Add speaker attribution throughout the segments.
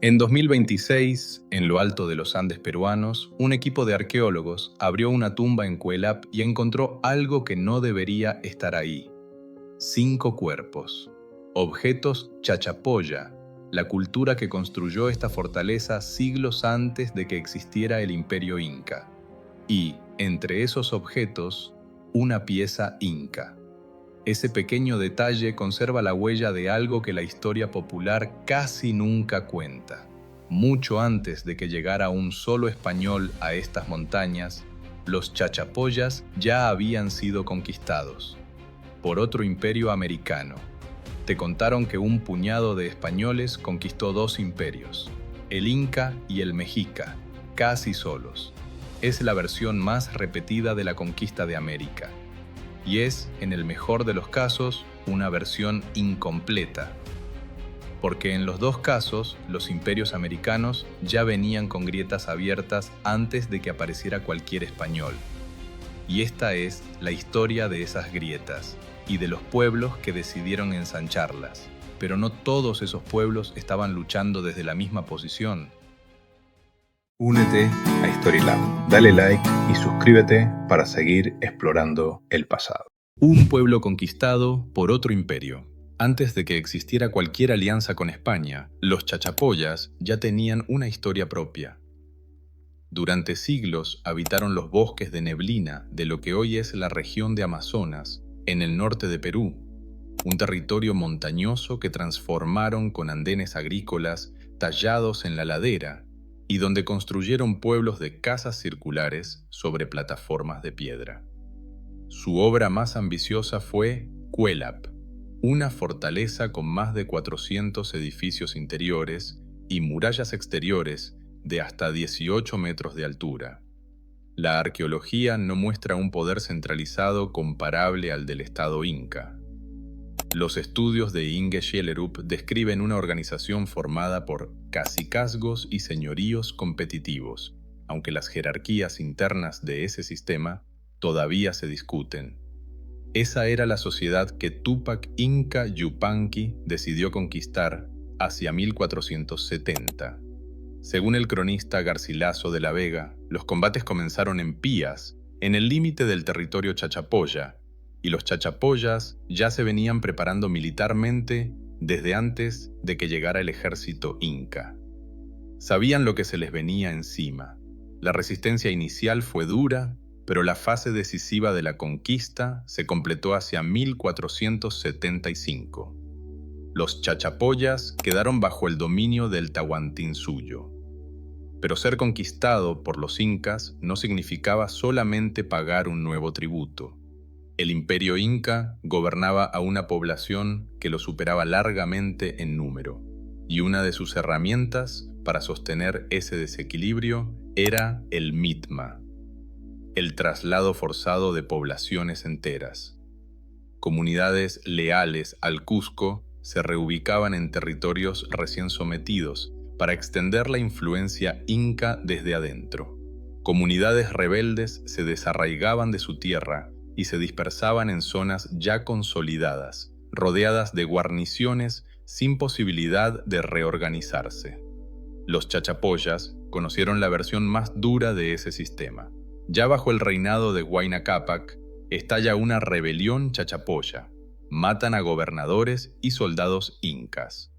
Speaker 1: En 2026, en lo alto de los Andes peruanos, un equipo de arqueólogos abrió una tumba en Cuelap y encontró algo que no debería estar ahí: 5 cuerpos, objetos chachapoya, la cultura que construyó esta fortaleza siglos antes de que existiera el Imperio Inca. Y, entre esos objetos, una pieza inca. Ese pequeño detalle conserva la huella de algo que la historia popular casi nunca cuenta. Mucho antes de que llegara un solo español a estas montañas, los chachapoyas ya habían sido conquistados por otro imperio americano. Te contaron que un puñado de españoles conquistó 2 imperios, el Inca y el Mexica, casi solos. Es la versión más repetida de la conquista de América. Y es, en el mejor de los casos, una versión incompleta, porque en los 2 casos los imperios americanos ya venían con grietas abiertas antes de que apareciera cualquier español. Y esta es la historia de esas grietas y de los pueblos que decidieron ensancharlas. Pero no todos esos pueblos estaban luchando desde la misma posición.
Speaker 2: Únete a Storylab, dale like y suscríbete para seguir explorando el pasado.
Speaker 1: Un pueblo conquistado por otro imperio. Antes de que existiera cualquier alianza con España, los chachapoyas ya tenían una historia propia. Durante siglos habitaron los bosques de neblina de lo que hoy es la región de Amazonas, en el norte de Perú, un territorio montañoso que transformaron con andenes agrícolas tallados en la ladera y donde construyeron pueblos de casas circulares sobre plataformas de piedra. Su obra más ambiciosa fue Cuelap, una fortaleza con más de 400 edificios interiores y murallas exteriores de hasta 18 metros de altura. La arqueología no muestra un poder centralizado comparable al del Estado Inca. Los estudios de Inge Schellerup describen una organización formada por cacicazgos y señoríos competitivos, aunque las jerarquías internas de ese sistema todavía se discuten. Esa era la sociedad que Túpac Inca Yupanqui decidió conquistar hacia 1470. Según el cronista Garcilaso de la Vega, los combates comenzaron en Pías, en el límite del territorio chachapoya, y los chachapoyas ya se venían preparando militarmente desde antes de que llegara el ejército inca. Sabían lo que se les venía encima. La resistencia inicial fue dura, pero la fase decisiva de la conquista se completó hacia 1475. Los chachapoyas quedaron bajo el dominio del Tahuantinsuyo. Pero ser conquistado por los incas no significaba solamente pagar un nuevo tributo. El imperio inca gobernaba a una población que lo superaba largamente en número, y una de sus herramientas para sostener ese desequilibrio era el mitma, el traslado forzado de poblaciones enteras. Comunidades leales al Cusco se reubicaban en territorios recién sometidos para extender la influencia inca desde adentro. Comunidades rebeldes se desarraigaban de su tierra y se dispersaban en zonas ya consolidadas, rodeadas de guarniciones sin posibilidad de reorganizarse. Los chachapoyas conocieron la versión más dura de ese sistema. Ya bajo el reinado de Huayna Cápac, estalla una rebelión chachapoya. Matan a gobernadores y soldados incas.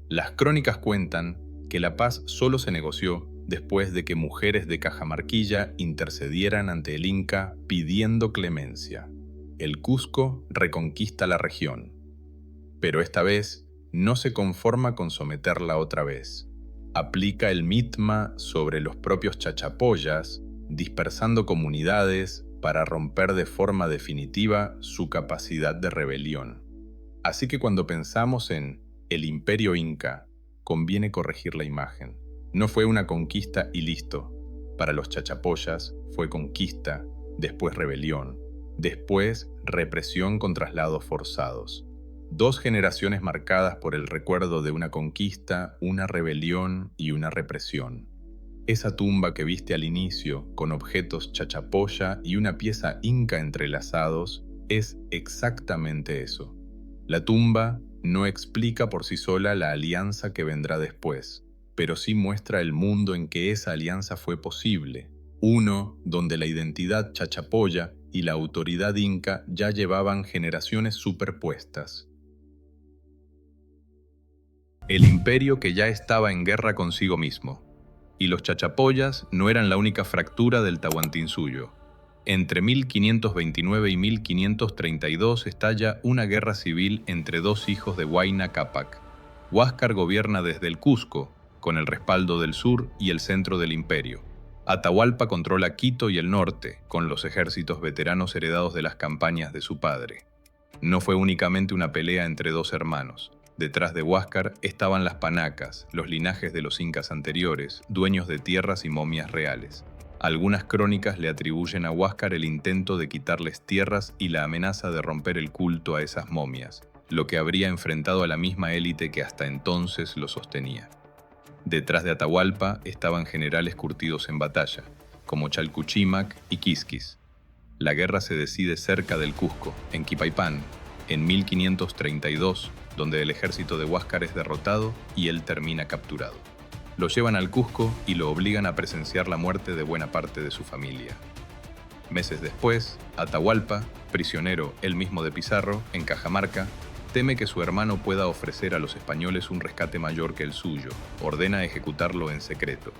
Speaker 1: Las crónicas cuentan que la paz solo se negoció después de que mujeres de Cajamarquilla intercedieran ante el Inca pidiendo clemencia. El Cusco reconquista la región, pero esta vez no se conforma con someterla otra vez. Aplica el mitma sobre los propios chachapoyas, dispersando comunidades para romper de forma definitiva su capacidad de rebelión. Así que cuando pensamos en el Imperio Inca, conviene corregir la imagen. No fue una conquista y listo. Para los chachapoyas fue conquista, después rebelión, después represión con traslados forzados. 2 generaciones marcadas por el recuerdo de una conquista, una rebelión y una represión. Esa tumba que viste al inicio, con objetos chachapoya y una pieza inca entrelazados, es exactamente eso. La tumba no explica por sí sola la alianza que vendrá después, pero sí muestra el mundo en que esa alianza fue posible, uno donde la identidad chachapoya y la autoridad inca ya llevaban generaciones superpuestas. El imperio que ya estaba en guerra consigo mismo, y los chachapoyas no eran la única fractura del Tahuantinsuyo. Entre 1529 y 1532 estalla una guerra civil entre dos hijos de Huayna Cápac. Huáscar gobierna desde el Cusco, con el respaldo del sur y el centro del imperio. Atahualpa controla Quito y el norte, con los ejércitos veteranos heredados de las campañas de su padre. No fue únicamente una pelea entre dos hermanos. Detrás de Huáscar estaban las panacas, los linajes de los incas anteriores, dueños de tierras y momias reales. Algunas crónicas le atribuyen a Huáscar el intento de quitarles tierras y la amenaza de romper el culto a esas momias, lo que habría enfrentado a la misma élite que hasta entonces lo sostenía. Detrás de Atahualpa estaban generales curtidos en batalla, como Chalcuchímac y Quisquis. La guerra se decide cerca del Cusco, en Quipaipán, en 1532, donde el ejército de Huáscar es derrotado y él termina capturado. Lo llevan al Cusco y lo obligan a presenciar la muerte de buena parte de su familia. Meses después, Atahualpa, prisionero él mismo de Pizarro, en Cajamarca, teme que su hermano pueda ofrecer a los españoles un rescate mayor que el suyo. Ordena ejecutarlo en secreto.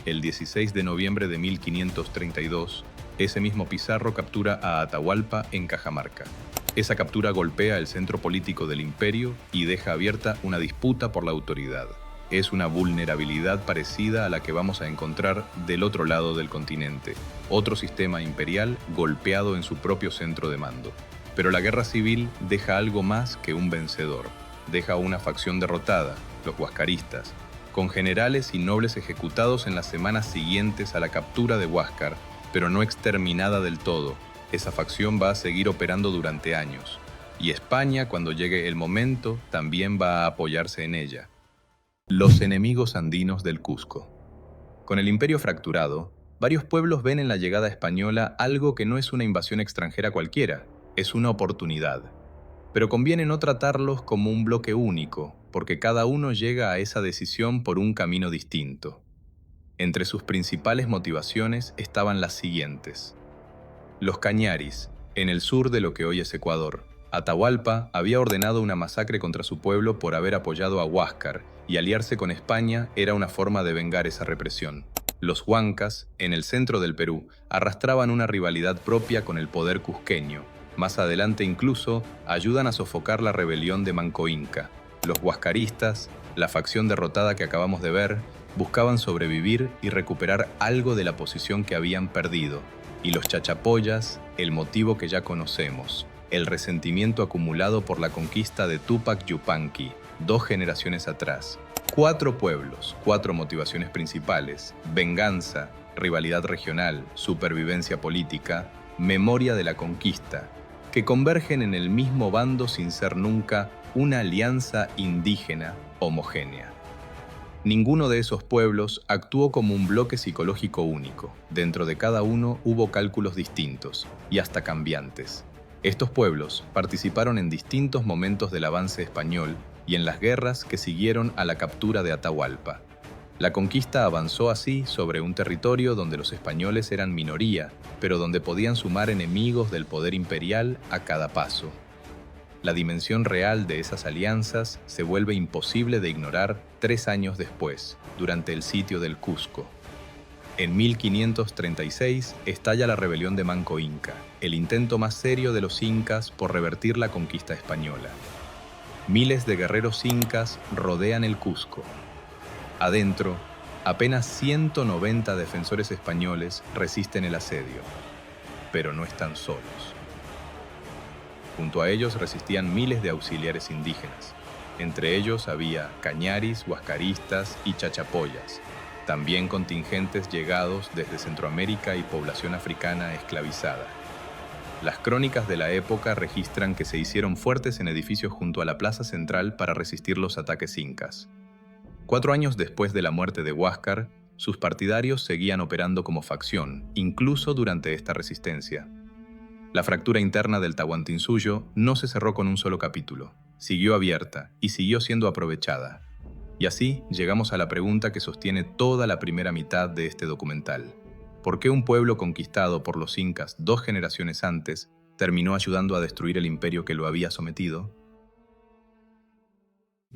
Speaker 1: El 16 de noviembre de 1532, ese mismo Pizarro captura a Atahualpa en Cajamarca. Esa captura golpea el centro político del imperio y deja abierta una disputa por la autoridad. Es una vulnerabilidad parecida a la que vamos a encontrar del otro lado del continente, otro sistema imperial golpeado en su propio centro de mando. Pero la guerra civil deja algo más que un vencedor. Deja una facción derrotada, los huascaristas, con generales y nobles ejecutados en las semanas siguientes a la captura de Huáscar, pero no exterminada del todo. Esa facción va a seguir operando durante años, y España, cuando llegue el momento, también va a apoyarse en ella. Los enemigos andinos del Cusco. Con el imperio fracturado, varios pueblos ven en la llegada española algo que no es una invasión extranjera cualquiera, es una oportunidad. Pero conviene no tratarlos como un bloque único, porque cada uno llega a esa decisión por un camino distinto. Entre sus principales motivaciones estaban las siguientes. Los Cañaris, en el sur de lo que hoy es Ecuador. Atahualpa había ordenado una masacre contra su pueblo por haber apoyado a Huáscar, y aliarse con España era una forma de vengar esa represión. Los Huancas, en el centro del Perú, arrastraban una rivalidad propia con el poder cusqueño. Más adelante incluso, ayudan a sofocar la rebelión de Manco Inca. Los huascaristas, la facción derrotada que acabamos de ver, buscaban sobrevivir y recuperar algo de la posición que habían perdido. Y los chachapoyas, el motivo que ya conocemos, el resentimiento acumulado por la conquista de Túpac Yupanqui, 2 generaciones atrás. 4 pueblos, 4 motivaciones principales: venganza, rivalidad regional, supervivencia política, memoria de la conquista, que convergen en el mismo bando sin ser nunca una alianza indígena homogénea. Ninguno de esos pueblos actuó como un bloque psicológico único. Dentro de cada uno hubo cálculos distintos y hasta cambiantes. Estos pueblos participaron en distintos momentos del avance español y en las guerras que siguieron a la captura de Atahualpa. La conquista avanzó así sobre un territorio donde los españoles eran minoría, pero donde podían sumar enemigos del poder imperial a cada paso. La dimensión real de esas alianzas se vuelve imposible de ignorar 3 años después, durante el sitio del Cusco. En 1536 estalla la rebelión de Manco Inca, el intento más serio de los incas por revertir la conquista española. Miles de guerreros incas rodean el Cusco. Adentro, apenas 190 defensores españoles resisten el asedio, pero no están solos. Junto a ellos resistían miles de auxiliares indígenas. Entre ellos había cañaris, huascaristas y chachapoyas, también contingentes llegados desde Centroamérica y población africana esclavizada. Las crónicas de la época registran que se hicieron fuertes en edificios junto a la plaza central para resistir los ataques incas. 4 años después de la muerte de Huáscar, sus partidarios seguían operando como facción, incluso durante esta resistencia. La fractura interna del Tahuantinsuyo no se cerró con un solo capítulo. siguió abierta y siguió siendo aprovechada. Y así llegamos a la pregunta que sostiene toda la primera mitad de este documental. ¿Por qué un pueblo conquistado por los incas 2 generaciones antes terminó ayudando a destruir el imperio que lo había sometido?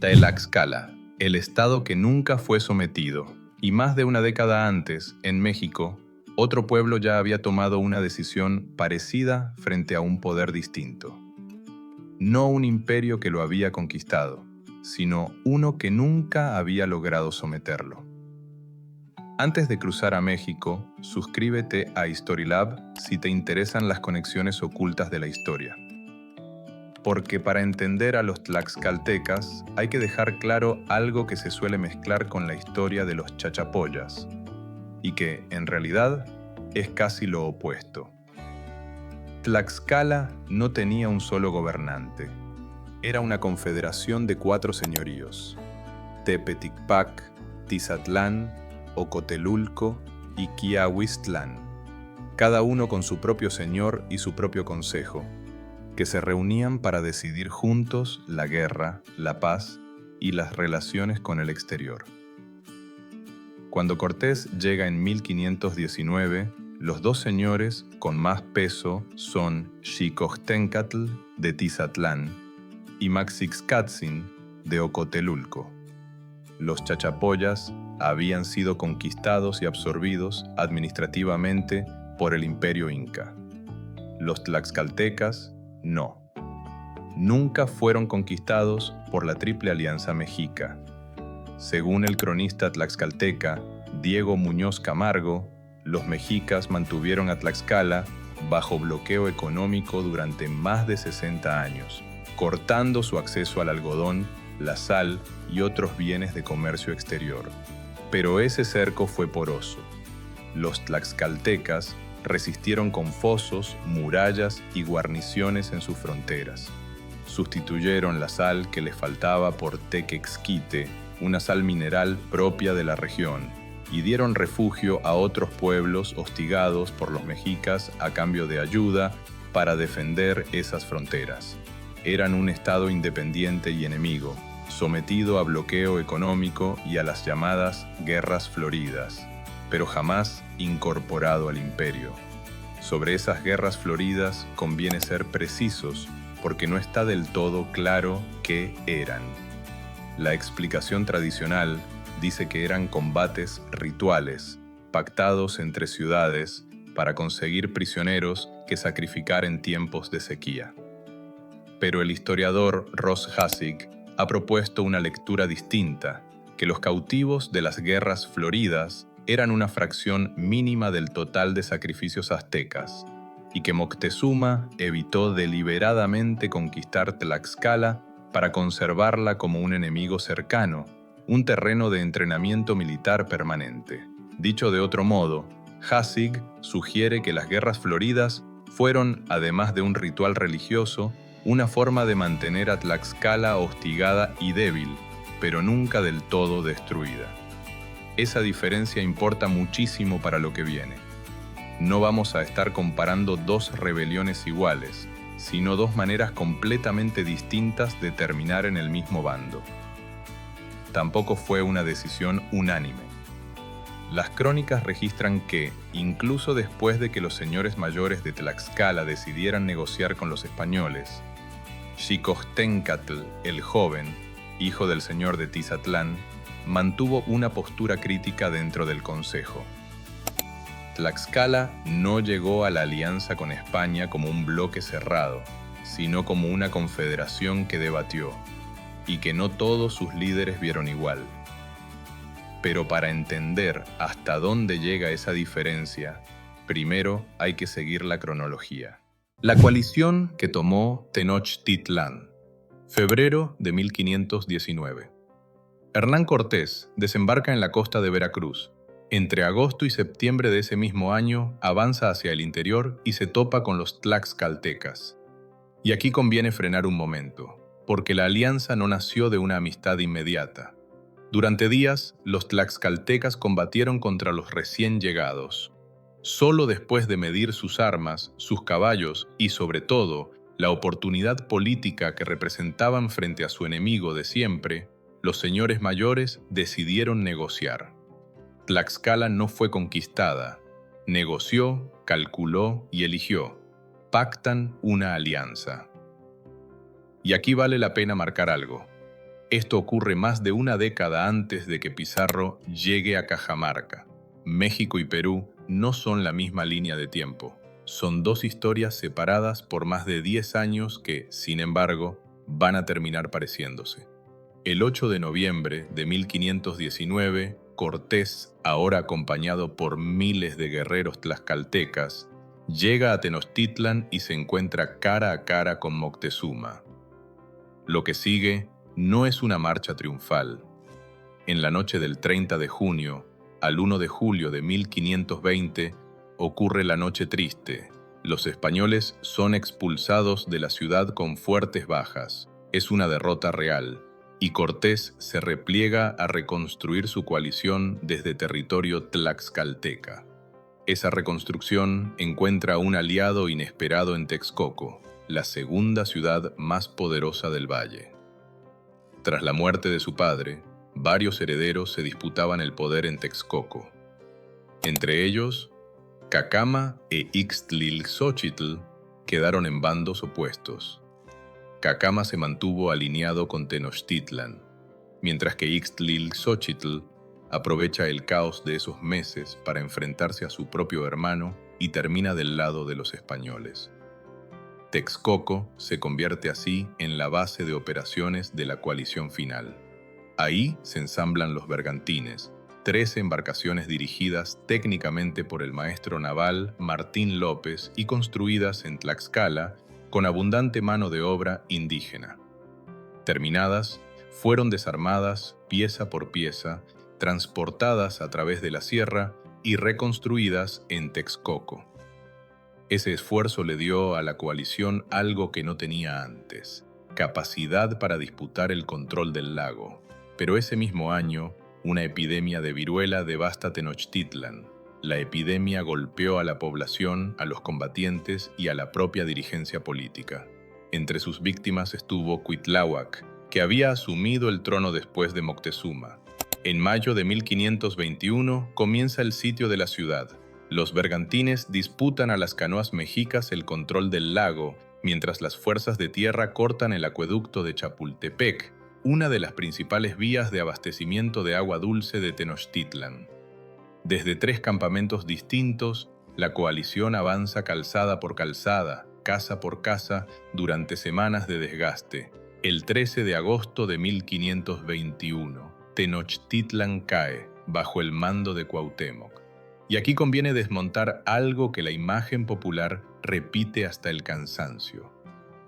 Speaker 1: Tlaxcala, el estado que nunca fue sometido. Y más de una década antes, en México, otro pueblo ya había tomado una decisión parecida frente a un poder distinto. No un imperio que lo había conquistado, sino uno que nunca había logrado someterlo. Antes de cruzar a México, suscríbete a Historylab si te interesan las conexiones ocultas de la historia. Porque para entender a los tlaxcaltecas hay que dejar claro algo que se suele mezclar con la historia de los chachapoyas, y que, en realidad, es casi lo opuesto. Tlaxcala no tenía un solo gobernante. Era una confederación de 4 señoríos: Tepeticpac, Tizatlán, Ocotelulco y Quiahuistlán, cada uno con su propio señor y su propio consejo, que se reunían para decidir juntos la guerra, la paz y las relaciones con el exterior. Cuando Cortés llega en 1519, los 2 señores con más peso son Xicohtencatl de Tizatlán y Maxixcatzin de Ocotelulco. Los chachapoyas habían sido conquistados y absorbidos administrativamente por el imperio inca. Los tlaxcaltecas no. Nunca fueron conquistados por la Triple Alianza Mexica. Según el cronista tlaxcalteca Diego Muñoz Camargo, los mexicas mantuvieron a Tlaxcala bajo bloqueo económico durante más de 60 años, cortando su acceso al algodón, la sal y otros bienes de comercio exterior. Pero ese cerco fue poroso. Los tlaxcaltecas resistieron con fosos, murallas y guarniciones en sus fronteras. Sustituyeron la sal que les faltaba por tequexquite, una sal mineral propia de la región, y dieron refugio a otros pueblos hostigados por los mexicas a cambio de ayuda para defender esas fronteras. Eran un estado independiente y enemigo, sometido a bloqueo económico y a las llamadas guerras floridas, pero jamás incorporado al imperio. Sobre esas guerras floridas conviene ser precisos porque no está del todo claro qué eran. La explicación tradicional dice que eran combates rituales, pactados entre ciudades para conseguir prisioneros que sacrificar en tiempos de sequía. Pero el historiador Ross Hassig ha propuesto una lectura distinta, que los cautivos de las guerras floridas eran una fracción mínima del total de sacrificios aztecas, y que Moctezuma evitó deliberadamente conquistar Tlaxcala para conservarla como un enemigo cercano, un terreno de entrenamiento militar permanente. Dicho de otro modo, Hassig sugiere que las guerras floridas fueron, además de un ritual religioso, una forma de mantener a Tlaxcala hostigada y débil, pero nunca del todo destruida. Esa diferencia importa muchísimo para lo que viene. No vamos a estar comparando 2 rebeliones iguales, sino 2 maneras completamente distintas de terminar en el mismo bando. Tampoco fue una decisión unánime. Las crónicas registran que, incluso después de que los señores mayores de Tlaxcala decidieran negociar con los españoles, Xicohtencatl, el joven, hijo del señor de Tizatlán, mantuvo una postura crítica dentro del consejo. Tlaxcala no llegó a la alianza con España como un bloque cerrado, sino como una confederación que debatió, y que no todos sus líderes vieron igual. Pero para entender hasta dónde llega esa diferencia, primero hay que seguir la cronología. La coalición que tomó Tenochtitlán, febrero de 1519. Hernán Cortés desembarca en la costa de Veracruz. Entre agosto y septiembre de ese mismo año avanza hacia el interior y se topa con los tlaxcaltecas. Y aquí conviene frenar un momento, porque la alianza no nació de una amistad inmediata. Durante días, los tlaxcaltecas combatieron contra los recién llegados. Solo después de medir sus armas, sus caballos y, sobre todo, la oportunidad política que representaban frente a su enemigo de siempre, los señores mayores decidieron negociar. Tlaxcala no fue conquistada, negoció, calculó y eligió. Pactan una alianza. Y aquí vale la pena marcar algo. Esto ocurre más de una década antes de que Pizarro llegue a Cajamarca. México y Perú no son la misma línea de tiempo. Son dos historias separadas por más de 10 años que, sin embargo, van a terminar pareciéndose. El 8 de noviembre de 1519, Cortés, ahora acompañado por miles de guerreros tlaxcaltecas, llega a Tenochtitlan y se encuentra cara a cara con Moctezuma. Lo que sigue no es una marcha triunfal. En la noche del 30 de junio al 1 de julio de 1520 ocurre la Noche Triste. Los españoles son expulsados de la ciudad con fuertes bajas. Es una derrota real, y Cortés se repliega a reconstruir su coalición desde territorio tlaxcalteca. Esa reconstrucción encuentra un aliado inesperado en Texcoco, la segunda ciudad más poderosa del valle. Tras la muerte de su padre, varios herederos se disputaban el poder en Texcoco. Entre ellos, Cacama e Ixtlilxóchitl quedaron en bandos opuestos. Cacama se mantuvo alineado con Tenochtitlan, mientras que Ixtlilxóchitl aprovecha el caos de esos meses para enfrentarse a su propio hermano y termina del lado de los españoles. Texcoco se convierte así en la base de operaciones de la coalición final. Ahí se ensamblan los bergantines, 13 embarcaciones dirigidas técnicamente por el maestro naval Martín López y construidas en Tlaxcala con abundante mano de obra indígena. Terminadas, fueron desarmadas pieza por pieza, transportadas a través de la sierra y reconstruidas en Texcoco. Ese esfuerzo le dio a la coalición algo que no tenía antes: capacidad para disputar el control del lago. Pero ese mismo año, una epidemia de viruela devasta Tenochtitlan. La epidemia golpeó a la población, a los combatientes y a la propia dirigencia política. Entre sus víctimas estuvo Cuitláhuac, que había asumido el trono después de Moctezuma. En mayo de 1521 comienza el sitio de la ciudad. Los bergantines disputan a las canoas mexicas el control del lago, mientras las fuerzas de tierra cortan el acueducto de Chapultepec, una de las principales vías de abastecimiento de agua dulce de Tenochtitlan. Desde 3 campamentos distintos, la coalición avanza calzada por calzada, casa por casa, durante semanas de desgaste. El 13 de agosto de 1521, Tenochtitlan cae, bajo el mando de Cuauhtémoc. Y aquí conviene desmontar algo que la imagen popular repite hasta el cansancio: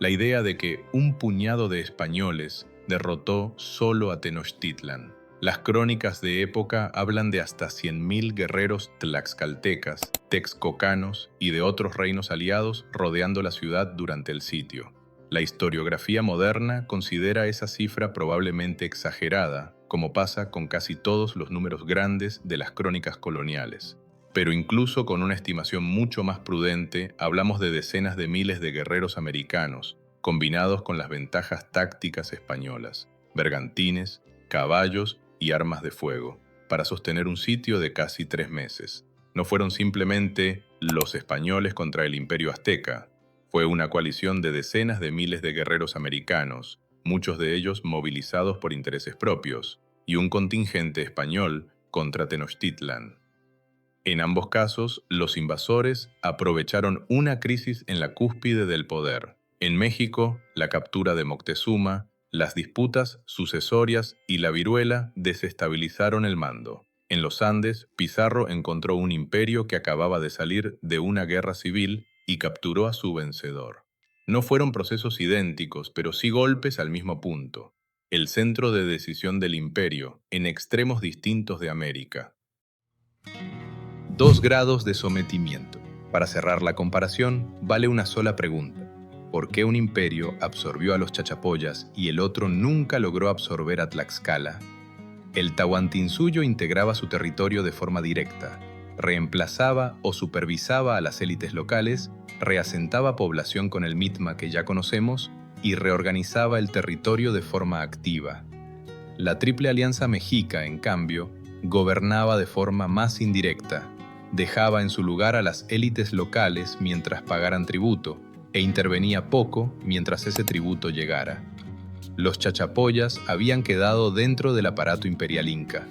Speaker 1: la idea de que un puñado de españoles derrotó solo a Tenochtitlan. Las crónicas de época hablan de hasta 100.000 guerreros tlaxcaltecas, texcocanos y de otros reinos aliados rodeando la ciudad durante el sitio. La historiografía moderna considera esa cifra probablemente exagerada, como pasa con casi todos los números grandes de las crónicas coloniales. Pero incluso con una estimación mucho más prudente, hablamos de decenas de miles de guerreros americanos, combinados con las ventajas tácticas españolas, bergantines, caballos y armas de fuego, para sostener un sitio de casi 3 meses. No fueron simplemente los españoles contra el Imperio Azteca, fue una coalición de decenas de miles de guerreros americanos, muchos de ellos movilizados por intereses propios, y un contingente español contra Tenochtitlan. En ambos casos, los invasores aprovecharon una crisis en la cúspide del poder. En México, la captura de Moctezuma, las disputas sucesorias y la viruela desestabilizaron el mando. En los Andes, Pizarro encontró un imperio que acababa de salir de una guerra civil y capturó a su vencedor. No fueron procesos idénticos, pero sí golpes al mismo punto: el centro de decisión del imperio, en extremos distintos de América. 2 grados de sometimiento. Para cerrar la comparación, vale una sola pregunta: ¿por qué un imperio absorbió a los chachapoyas y el otro nunca logró absorber a Tlaxcala? El Tahuantinsuyo integraba su territorio de forma directa, reemplazaba o supervisaba a las élites locales reasentaba población con el mitma que ya conocemos y reorganizaba el territorio de forma activa. La Triple Alianza Mexica, en cambio, gobernaba de forma más indirecta, dejaba en su lugar a las élites locales mientras pagaran tributo e intervenía poco mientras ese tributo llegara. Los chachapoyas habían quedado dentro del aparato imperial inca.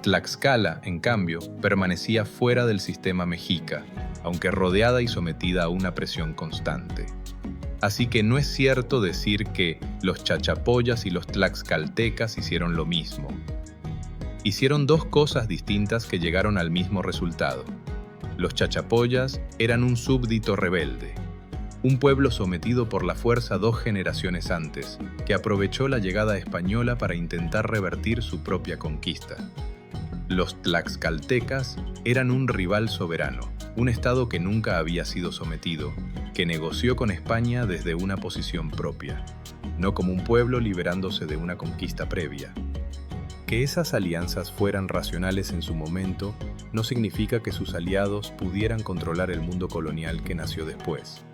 Speaker 1: Tlaxcala, en cambio, permanecía fuera del sistema mexica, aunque rodeada y sometida a una presión constante. Así que no es cierto decir que los chachapoyas y los tlaxcaltecas hicieron lo mismo. Hicieron dos cosas distintas que llegaron al mismo resultado. Los chachapoyas eran un súbdito rebelde, un pueblo sometido por la fuerza 2 generaciones antes, que aprovechó la llegada española para intentar revertir su propia conquista. Los tlaxcaltecas eran un rival soberano, un estado que nunca había sido sometido, que negoció con España desde una posición propia, no como un pueblo liberándose de una conquista previa. Que esas alianzas fueran racionales en su momento no significa que sus aliados pudieran controlar el mundo colonial que nació después.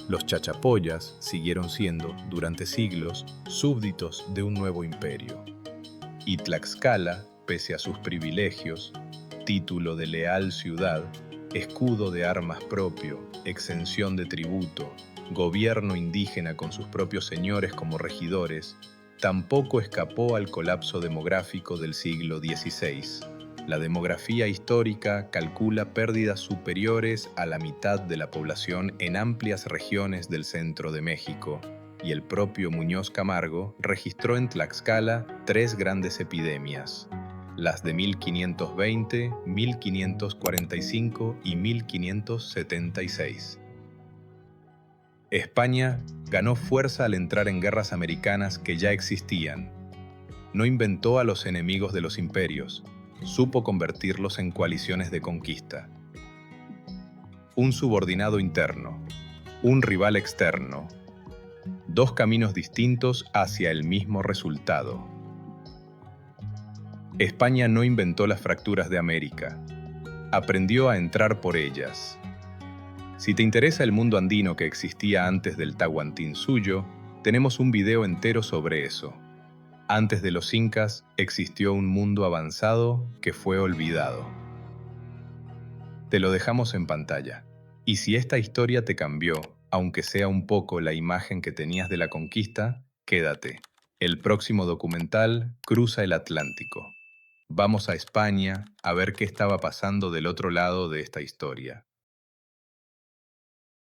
Speaker 1: Los chachapoyas siguieron siendo, durante siglos, súbditos de un nuevo imperio. Y Tlaxcala, pese a sus privilegios, título de leal ciudad, escudo de armas propio, exención de tributo, gobierno indígena con sus propios señores como regidores, tampoco escapó al colapso demográfico del siglo XVI. La demografía histórica calcula pérdidas superiores a la mitad de la población en amplias regiones del centro de México, y el propio Muñoz Camargo registró en Tlaxcala 3 grandes epidemias: las de 1520, 1545 y 1576. España ganó fuerza al entrar en guerras americanas que ya existían. No inventó a los enemigos de los imperios, supo convertirlos en coaliciones de conquista. Un subordinado interno, un rival externo, 2 caminos distintos hacia el mismo resultado. España no inventó las fracturas de América, aprendió a entrar por ellas. Si te interesa el mundo andino que existía antes del Tahuantinsuyo, tenemos un video entero sobre eso. Antes de los incas existió un mundo avanzado que fue olvidado. Te lo dejamos en pantalla. Y si esta historia te cambió, aunque sea un poco la imagen que tenías de la conquista, quédate. El próximo documental cruza el Atlántico. Vamos a España a ver qué estaba pasando del otro lado de esta historia.